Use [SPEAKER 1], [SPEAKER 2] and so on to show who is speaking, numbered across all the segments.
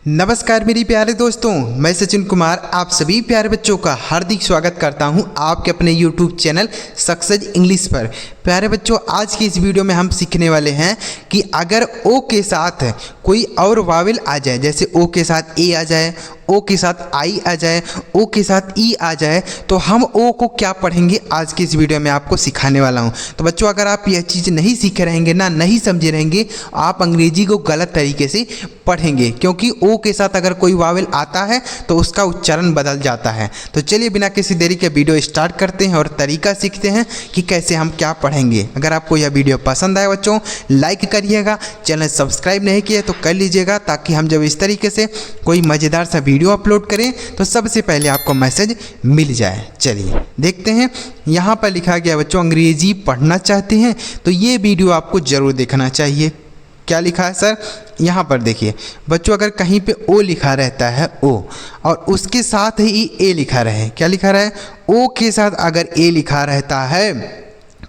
[SPEAKER 1] नमस्कार मेरी प्यारे दोस्तों, मैं सचिन कुमार आप सभी प्यारे बच्चों का हार्दिक स्वागत करता हूं आपके अपने YouTube चैनल सक्सेस इंग्लिश पर। प्यारे बच्चों, आज की इस वीडियो में हम सीखने वाले हैं कि अगर ओ के साथ कोई और वावेल आ जाए, जैसे ओ के साथ ए आ जाए, ओ के साथ आई आ जाए, ओ के साथ ई आ जाए, तो हम ओ को क्या पढ़ेंगे आज की इस वीडियो में आपको सिखाने वाला हूं। तो बच्चों, अगर आप यह चीज़ नहीं सीखे रहेंगे ना, नहीं समझे रहेंगे, आप अंग्रेजी को गलत तरीके से पढ़ेंगे, क्योंकि ओ के साथ अगर कोई वावेल आता है तो उसका उच्चारण बदल जाता है। तो चलिए बिना किसी देरी के वीडियो स्टार्ट करते हैं और तरीका सीखते हैं कि कैसे हम क्या पढ़ेंगे। अगर आपको यह वीडियो पसंद आए बच्चों, लाइक करिएगा, चैनल सब्सक्राइब नहीं किए तो कर लीजिएगा, ताकि हम जब इस तरीके से कोई मज़ेदार सा वीडियो अपलोड करें तो सबसे पहले आपको मैसेज मिल जाए। चलिए देखते हैं, यहाँ पर लिखा गया बच्चों, अंग्रेजी पढ़ना चाहते हैं तो ये वीडियो आपको ज़रूर देखना चाहिए। क्या लिखा है सर? यहाँ पर देखिए बच्चों, अगर कहीं पे ओ लिखा रहता है ओ, और उसके साथ ही ए लिखा रहे, क्या लिखा रहा है? ओ के साथ अगर ए लिखा रहता है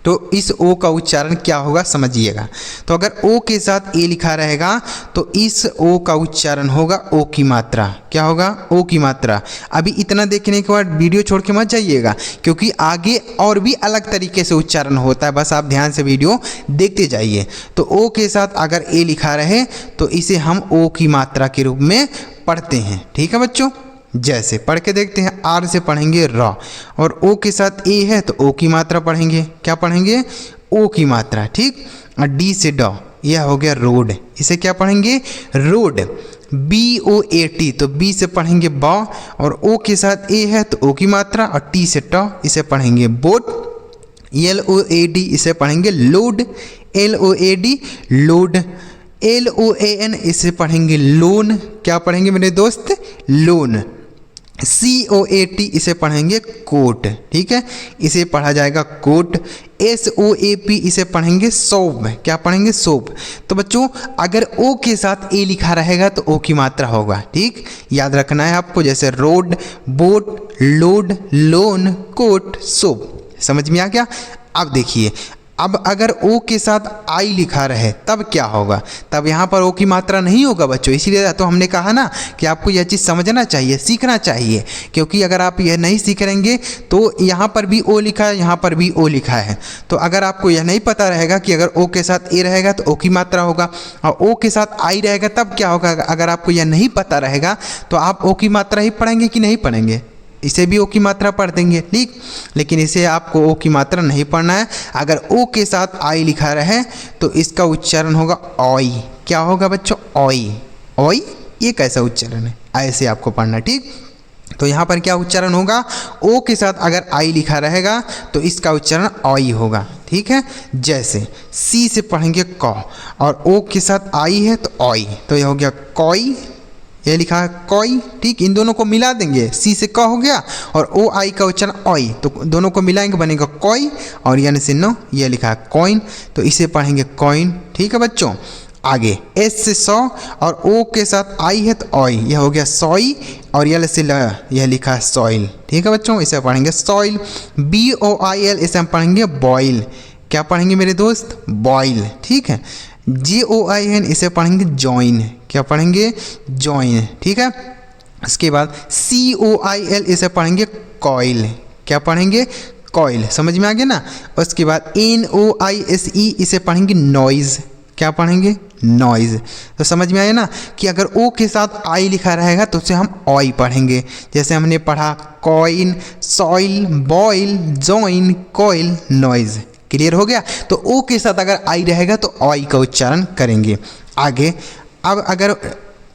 [SPEAKER 1] तो इस ओ का उच्चारण क्या होगा समझिएगा। तो अगर ओ के साथ ए लिखा रहेगा तो इस ओ का उच्चारण होगा ओ की मात्रा। क्या होगा? ओ की मात्रा। अभी इतना देखने के बाद वीडियो छोड़ के मत जाइएगा, क्योंकि आगे और भी अलग तरीके से उच्चारण होता है, बस आप ध्यान से वीडियो देखते जाइए। तो ओ के साथ अगर ए लिखा रहे तो इसे हम ओ की मात्रा के रूप में पढ़ते हैं। ठीक है बच्चों, जैसे पढ़ के देखते हैं। आर से पढ़ेंगे र, और ओ के साथ ए है तो ओ की मात्रा पढ़ेंगे। क्या पढ़ेंगे? ओ की मात्रा। ठीक। और डी से ड, यह हो गया रोड, इसे क्या पढ़ेंगे? Road. B O A T, तो बी से पढ़ेंगे ब, और ओ के साथ ए है तो ओ की मात्रा, और टी से ट, इसे पढ़ेंगे boat. L O A D, इसे पढ़ेंगे load. L O A D load. L O A N, इसे पढ़ेंगे लोन। क्या पढ़ेंगे मेरे दोस्त? Loan. C O A T, इसे पढ़ेंगे कोट। ठीक है, इसे पढ़ा जाएगा coat. S O A P, इसे पढ़ेंगे सोप। क्या पढ़ेंगे? सोप। तो बच्चों, अगर ओ के साथ ए लिखा रहेगा तो ओ की मात्रा होगा। ठीक, याद रखना है आपको, जैसे road, boat, load, loan, coat, soap. समझ में आ गया? अब देखिए, अब अगर ओ के साथ आई लिखा रहे तब क्या होगा? तब यहाँ पर ओ की मात्रा नहीं होगा बच्चों। इसीलिए तो हमने कहा ना कि आपको यह चीज़ समझना चाहिए, सीखना चाहिए, क्योंकि अगर आप यह नहीं सीख रहेंगे तो यहाँ पर भी ओ लिखा है, यहाँ पर भी ओ लिखा है। तो अगर आपको यह नहीं पता रहेगा कि अगर ओ के साथ ए रहेगा तो ओ की मात्रा होगा, और ओ के साथ आई रहेगा तब क्या होगा, अगर आपको यह नहीं पता रहेगा तो आप ओ की मात्रा ही पढ़ेंगे कि नहीं पढ़ेंगे? इसे भी ओ की मात्रा पढ़ देंगे। ठीक, लेकिन इसे आपको ओ की मात्रा नहीं पढ़ना है। अगर ओ के साथ आई लिखा रहे तो इसका उच्चारण होगा ऑई। क्या होगा बच्चों? ऑई। ऑई, ये कैसा उच्चारण है? ऐसे आपको पढ़ना। ठीक, तो यहाँ पर क्या उच्चारण होगा? ओ के साथ अगर आई लिखा रहेगा तो इसका उच्चारण ऑई होगा। ठीक है, जैसे सी से पढ़ेंगे क, और ओ के साथ आई है तो ऑई, तो यह हो गया कॉई। यह लिखा है कॉई। ठीक, इन दोनों को मिला देंगे, सी से क हो गया और ओ आई का उच्चारण ऑई, तो दोनों को मिलाएंगे बनेगा कॉई, और यानी से नो, यह लिखा है कॉइन, तो इसे पढ़ेंगे कॉइन। ठीक है बच्चों, आगे एस से सौ, और ओ के साथ आई है तो ऑई, यह हो गया सॉई, और यल से ल, यह लिखा है सॉइल। ठीक है बच्चों, इसे पढ़ेंगे soil. B O I L, इसे हम पढ़ेंगे बॉइल। क्या पढ़ेंगे मेरे दोस्त? बॉइल। ठीक है, जे ओ आई एन, इसे पढ़ेंगे जॉइन। क्या पढ़ेंगे? जॉइन। ठीक है, इसके बाद सी ओ आई एल, इसे पढ़ेंगे कॉइल। क्या पढ़ेंगे? कॉइल। समझ में आ गया ना? उसके बाद N O I S E, इसे पढ़ेंगे नॉइज़। क्या पढ़ेंगे? नॉइज़। तो समझ में आया ना कि अगर ओ के साथ आई लिखा रहेगा तो उसे हम ऑई पढ़ेंगे। जैसे हमने पढ़ा coin, soil, boil, join, coil, noise. Clear हो गया? तो ओ के साथ अगर आई रहेगा तो ऑई का उच्चारण करेंगे। आगे, अब अगर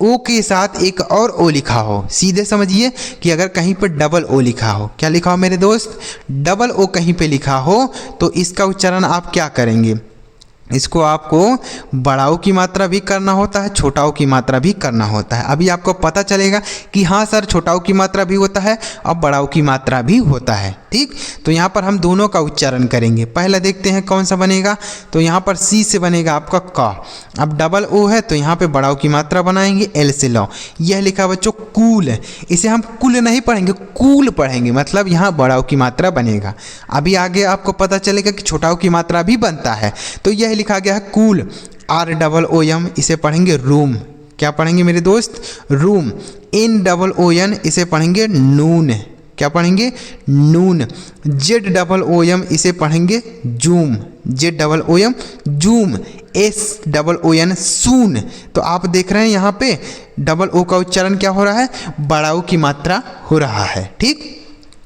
[SPEAKER 1] ओ के साथ एक और ओ लिखा हो, सीधे समझिए कि अगर कहीं पर डबल ओ लिखा हो, क्या लिखा हो मेरे दोस्त? डबल ओ कहीं पे लिखा हो तो इसका उच्चारण आप क्या करेंगे? इसको आपको बड़ाओं की मात्रा भी करना होता है, छोटाओं की मात्रा भी करना होता है। अभी आपको पता चलेगा कि हाँ सर, छोटाओं की मात्रा भी होता है और बड़ाओं की मात्रा भी होता है। ठीक, तो यहाँ पर हम दोनों का उच्चारण करेंगे। पहला देखते हैं कौन सा बनेगा। तो यहाँ पर सी से बनेगा आपका क, अब डबल ओ है तो यहाँ पे बड़ाओं की मात्रा बनाएंगे, एल से लौ। यह लिखा बच्चों कूल, इसे हम कुल नहीं पढ़ेंगे, कूल पढ़ेंगे, मतलब यहाँ बड़ाओं की मात्रा बनेगा। अभी आगे आपको पता चलेगा कि छोटाओं की मात्रा भी बनता है। तो यह लिखा गया है cool, R double O M, इसे पढ़ेंगे रूम। क्या पढ़ेंगे मेरे दोस्त? रूम। NOON इसे पढ़ेंगे नून। क्या पढ़ेंगे? नून। ZOOM इसे पढ़ेंगे जूम। ZOOM zoom. SOON सून। तो आप देख रहे हैं यहाँ पे डबल ओ का उच्चारण क्या हो रहा है? बड़ा ओ की मात्रा हो रहा है। ठीक,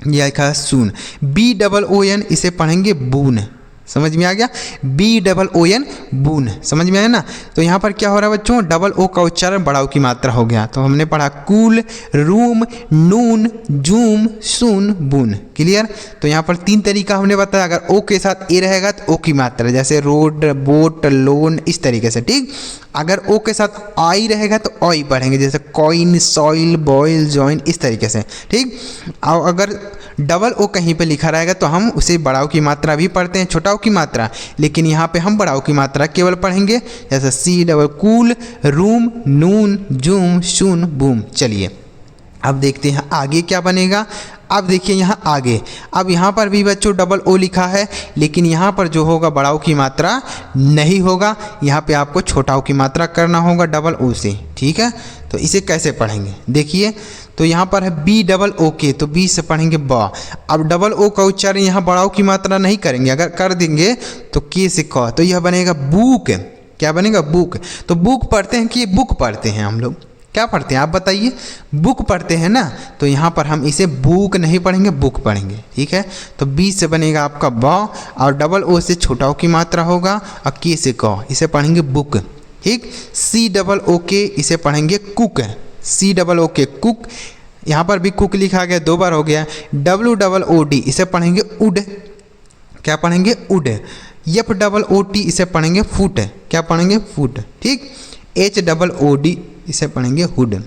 [SPEAKER 1] यह लिखा है सून। BOON इसे पढ़ेंगे बून। समझ में आ गया? BOON बून। समझ में आया ना? तो यहाँ पर क्या हो रहा है बच्चों? डबल ओ का उच्चारण बड़ा ओ की मात्रा हो गया। तो हमने पढ़ा कूल, रूम, नून, जूम, सून, बून। क्लियर? तो यहाँ पर 3 तरीका हमने बताया। अगर ओ के साथ ए रहेगा तो ओ की मात्रा, जैसे रोड, बोट, लोन, इस तरीके से। ठीक, अगर ओ के साथ आई रहेगा तो आई पढ़ेंगे, जैसे कॉइन, सॉइल, बॉयल, जॉइन, इस तरीके से। ठीक, और अगर डबल ओ कहीं पे लिखा रहेगा तो हम उसे बड़ा ओ की मात्रा भी पढ़ते हैं, छोटा ओ की मात्रा, लेकिन यहाँ पे हम बड़ा ओ की मात्रा केवल पढ़ेंगे, जैसे सी डबल कूल, रूम, नून, जूम, शून, बूम। चलिए अब देखते हैं आगे क्या बनेगा। अब देखिए यहाँ आगे, अब यहाँ पर भी बच्चों डबल ओ लिखा है, लेकिन यहाँ पर जो होगा बड़ा ओ की मात्रा नहीं होगा, यहाँ पे आपको छोटा ओ की मात्रा करना होगा डबल ओ से। ठीक है, तो इसे कैसे पढ़ेंगे देखिए। तो यहाँ पर है BOOK, तो बी से पढ़ेंगे ब। अब डबल ओ का उच्चारण यहाँ बड़ा ओ की मात्रा नहीं करेंगे, अगर कर देंगे तो के से क, तो यह बनेगा बुक। क्या बनेगा? बुक। तो बुक पढ़ते हैं कि बुक पढ़ते हैं हम लोग? क्या पढ़ते हैं आप बताइए? बुक पढ़ते हैं ना, तो यहाँ पर हम इसे बुक नहीं पढ़ेंगे, बुक पढ़ेंगे। ठीक है, तो बी से बनेगा आपका ब, और डबल ओ से छोटा ओ की मात्रा होगा, और के से क, इसे पढ़ेंगे बुक। ठीक, COOK इसे पढ़ेंगे कुक। COOK cook. यहाँ पर भी कुक लिखा गया, 2 बार हो गया। WOOD इसे पढ़ेंगे उड। क्या पढ़ेंगे? उड। FOOT इसे पढ़ेंगे फुट। क्या पढ़ेंगे? फुट। ठीक, HOOD इसे पढ़ेंगे हुड।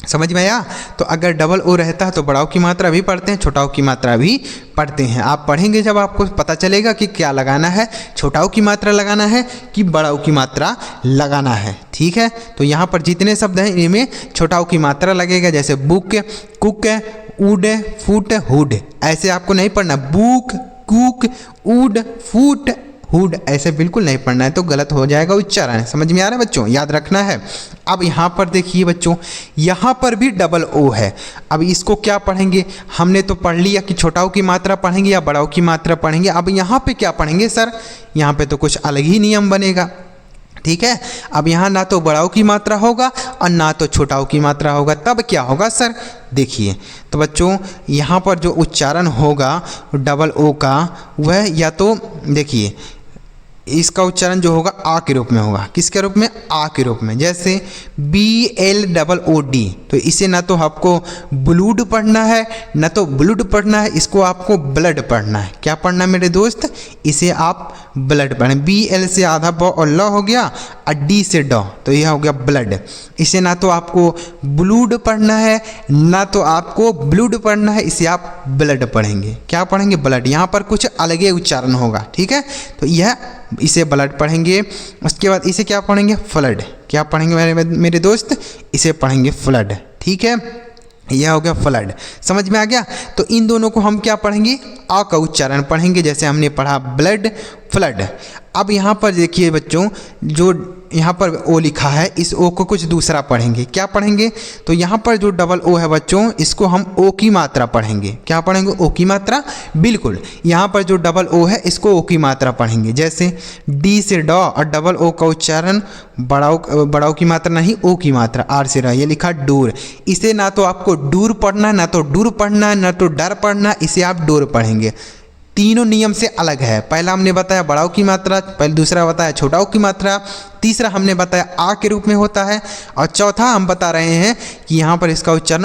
[SPEAKER 1] समझ में आया? तो अगर डबल ओ रहता है तो बड़ा ओ की मात्रा भी पढ़ते हैं, छोटा ओ की मात्रा भी पढ़ते हैं। आप पढ़ेंगे जब आपको पता चलेगा कि क्या लगाना है, छोटा ओ की मात्रा लगाना है कि बड़ा ओ की मात्रा लगाना है। ठीक है, तो यहाँ पर जितने शब्द हैं इनमें छोटा ओ की मात्रा लगेगा, जैसे बुक, कुक, उड, फुट, हुड। ऐसे आपको नहीं पढ़ना, बुक, कुक, उड, फुट, हुड, ऐसे बिल्कुल नहीं पढ़ना है, तो गलत हो जाएगा उच्चारण। समझ में आ रहा है बच्चों? याद रखना है। अब यहाँ पर देखिए बच्चों, यहाँ पर भी डबल ओ है। अब इसको क्या पढ़ेंगे? हमने तो पढ़ लिया कि छोटा ओ की मात्रा पढ़ेंगे या बड़ा ओ की मात्रा पढ़ेंगे। अब यहाँ पे क्या पढ़ेंगे सर? यहाँ पे तो कुछ अलग ही नियम बनेगा। ठीक है, अब यहाँ ना तो बड़ा ओ की मात्रा होगा और ना तो छोटा ओ की मात्रा होगा, तब क्या होगा सर? देखिए तो बच्चों, यहाँ पर जो उच्चारण होगा डबल ओ का, वह या तो देखिए इसका उच्चारण जो होगा आ के रूप में होगा। किसके रूप में? आ के रूप में। जैसे BLOOD, तो इसे ना तो आपको ब्लूड पढ़ना है ना तो ब्लूड पढ़ना है, इसको आपको ब्लड पढ़ना है। क्या पढ़ना है मेरे दोस्त? इसे आप ब्लड पढ़ें। BL से आधा ब और ल हो गया, और D से ड, तो यह हो गया ब्लड। इसे ना तो आपको ब्लूड पढ़ना है ना तो आपको ब्लूड पढ़ना है, इसे आप ब्लड पढ़ेंगे। क्या पढ़ेंगे? ब्लड। यहाँ पर कुछ अलग ही उच्चारण होगा। ठीक है, तो यह इसे ब्लड पढ़ेंगे। उसके बाद इसे क्या पढ़ेंगे? फ्लड। क्या पढ़ेंगे मेरे दोस्त? इसे पढ़ेंगे फ्लड। ठीक है, यह हो गया फ्लड। समझ में आ गया? तो इन दोनों को हम क्या पढ़ेंगे? आ का उच्चारण पढ़ेंगे, जैसे हमने पढ़ा ब्लड, फ्लड। अब यहाँ पर देखिए बच्चों, जो यहाँ पर ओ लिखा है, इस ओ को कुछ दूसरा पढ़ेंगे। क्या पढ़ेंगे? तो यहाँ पर जो डबल ओ है बच्चों, इसको हम ओ की मात्रा पढ़ेंगे। क्या पढ़ेंगे? ओ की मात्रा। बिल्कुल, यहाँ पर जो डबल ओ है इसको ओ की मात्रा पढ़ेंगे। जैसे डी से ड, और डबल ओ का उच्चारण बड़ा ओ की मात्रा नहीं, ओ की मात्रा आर से रहा, ये लिखा डूर। इसे ना तो आपको डूर पढ़ना है, ना तो डूर पढ़ना है, ना तो डर पढ़ना है, इसे आप डोर पढ़ेंगे। तीनों नियम से अलग है। पहला हमने बताया बड़ा ओ की मात्रा, पहले दूसरा बताया छोटा ओ की मात्रा, तीसरा हमने बताया आ के रूप में होता है, और चौथा हम बता रहे हैं कि यहाँ पर इसका उच्चारण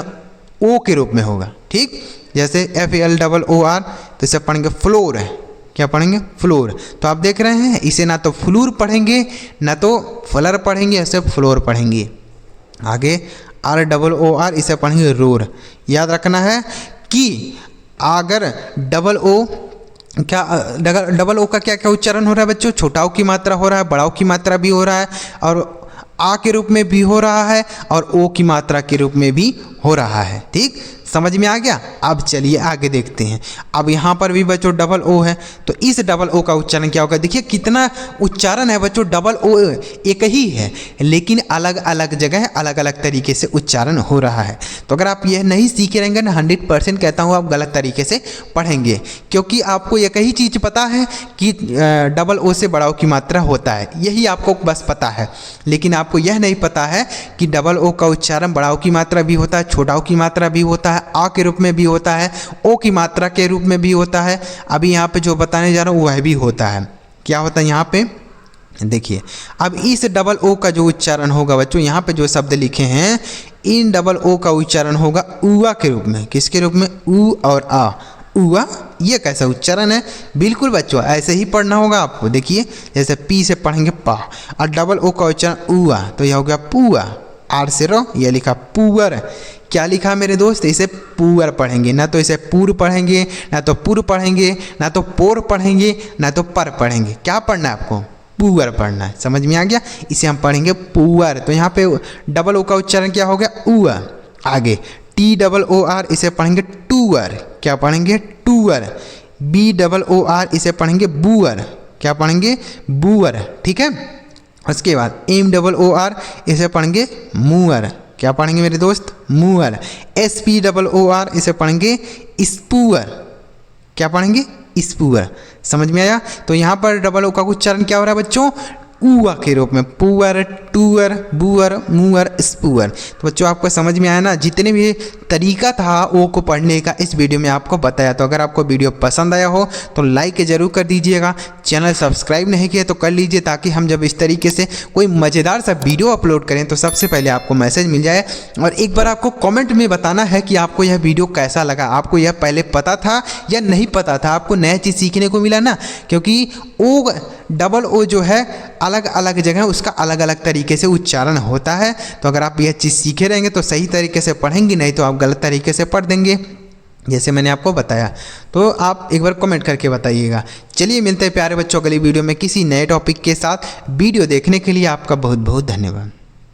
[SPEAKER 1] ओ के रूप में होगा। ठीक, जैसे FLOOR, तो इसे पढ़ेंगे फ्लोर है। क्या पढ़ेंगे? फ्लोर। तो आप देख रहे हैं, इसे ना तो फ्लूर पढ़ेंगे ना तो फ्लर पढ़ेंगे, ऐसे फ्लोर पढ़ेंगे। आगे ROOR, इसे पढ़ेंगे रोर। याद रखना है कि अगर डबल ओ डबल ओ का क्या क्या उच्चारण हो रहा है बच्चों? छोटा ओ की मात्रा हो रहा है, बड़ा ओ की मात्रा भी हो रहा है, और आ के रूप में भी हो रहा है, और ओ की मात्रा के रूप में भी हो रहा है। ठीक, समझ में आ गया। अब चलिए आगे देखते हैं। अब यहाँ पर भी बच्चों डबल ओ है, तो इस डबल ओ का उच्चारण क्या होगा। देखिए कितना उच्चारण है बच्चों, डबल ओ एक ही है लेकिन अलग अलग जगह अलग अलग तरीके से उच्चारण हो रहा है। तो अगर आप यह नहीं सीखे रहेंगे ना, 100% कहता हूँ आप गलत तरीके से पढ़ेंगे, क्योंकि आपको एक ही चीज़ पता है कि डबल ओ से बड़ा ओ की मात्रा होता है, यही आपको बस पता है। लेकिन आपको यह नहीं पता है कि डबल ओ का उच्चारण बड़ा ओ की मात्रा भी होता है, छोटा ओ की मात्रा भी होता है, आ के रूप में भी होता है, ओ की मात्रा के रूप में भी होता है। अभी यहाँ पे जो बताने जा रहा हूँ वह भी होता है। क्या होता है यहाँ पे देखिए। अब इस डबल ओ का जो उच्चारण होगा बच्चों, यहाँ पे जो शब्द लिखे हैं, इन डबल ओ का उच्चारण होगा उआ के रूप में। किसके रूप में, ऊ और आ, उआ। ये कैसा उच्चारण है, बिल्कुल बच्चों ऐसे ही पढ़ना होगा आपको। देखिए जैसे पी से पढ़ेंगे पा, और डबल ओ का उच्चारण उआ, तो यह हो गया पुआ। आर से रो, यह लिखा पुअर। क्या लिखा मेरे दोस्त, इसे पुअर पढ़ेंगे, ना तो इसे पूर पढ़ेंगे, ना तो पुर पढ़ेंगे, ना तो पोर पढ़ेंगे, ना तो पर पढ़ेंगे। क्या पढ़ना है आपको, पुअर पढ़ना है। समझ में आ गया, इसे हम पढ़ेंगे पुअर। तो यहाँ पे डबल ओ का उच्चारण क्या हो गया, उआ। आगे टी डबल ओ आर, इसे पढ़ेंगे टूअर। क्या पढ़ेंगे, टूअर। बी डबल ओ आर, इसे पढ़ेंगे बुअर। क्या पढ़ेंगे, बुअर। ठीक है। उसके बाद एम डबल ओ आर, इसे पढ़ेंगे मुअर। क्या पढ़ेंगे मेरे दोस्त, moor. S P double O R, इसे पढ़ेंगे स्पूअर। क्या पढ़ेंगे, स्पूअर। समझ में आया। तो यहाँ पर डबल ओ का उच्चारण क्या हो रहा है बच्चों, उआ के रूप में, पुअर, टूअर, बुअर, मुअर, स्पूअर। तो बच्चों आपको समझ में आया ना, जितने भी तरीका था ओ को पढ़ने का इस वीडियो में आपको बताया। तो अगर आपको वीडियो पसंद आया हो तो लाइक जरूर कर दीजिएगा, चैनल सब्सक्राइब नहीं किया तो कर लीजिए, ताकि हम जब इस तरीके से कोई मज़ेदार सा वीडियो अपलोड करें तो सबसे पहले आपको मैसेज मिल जाए। और एक बार आपको कॉमेंट में बताना है कि आपको यह वीडियो कैसा लगा, आपको यह पहले पता था या नहीं पता था, आपको नया चीज़ सीखने को मिला ना। क्योंकि ओ डबल ओ जो है अलग अलग जगह उसका अलग अलग तरीके से उच्चारण होता है। तो अगर आप यह चीज़ सीखे रहेंगे तो सही तरीके से पढ़ेंगे, नहीं तो आप गलत तरीके से पढ़ देंगे जैसे मैंने आपको बताया। तो आप एक बार कमेंट करके बताइएगा। चलिए मिलते हैं प्यारे बच्चों अगली वीडियो में किसी नए टॉपिक के साथ। वीडियो देखने के लिए आपका बहुत बहुत धन्यवाद।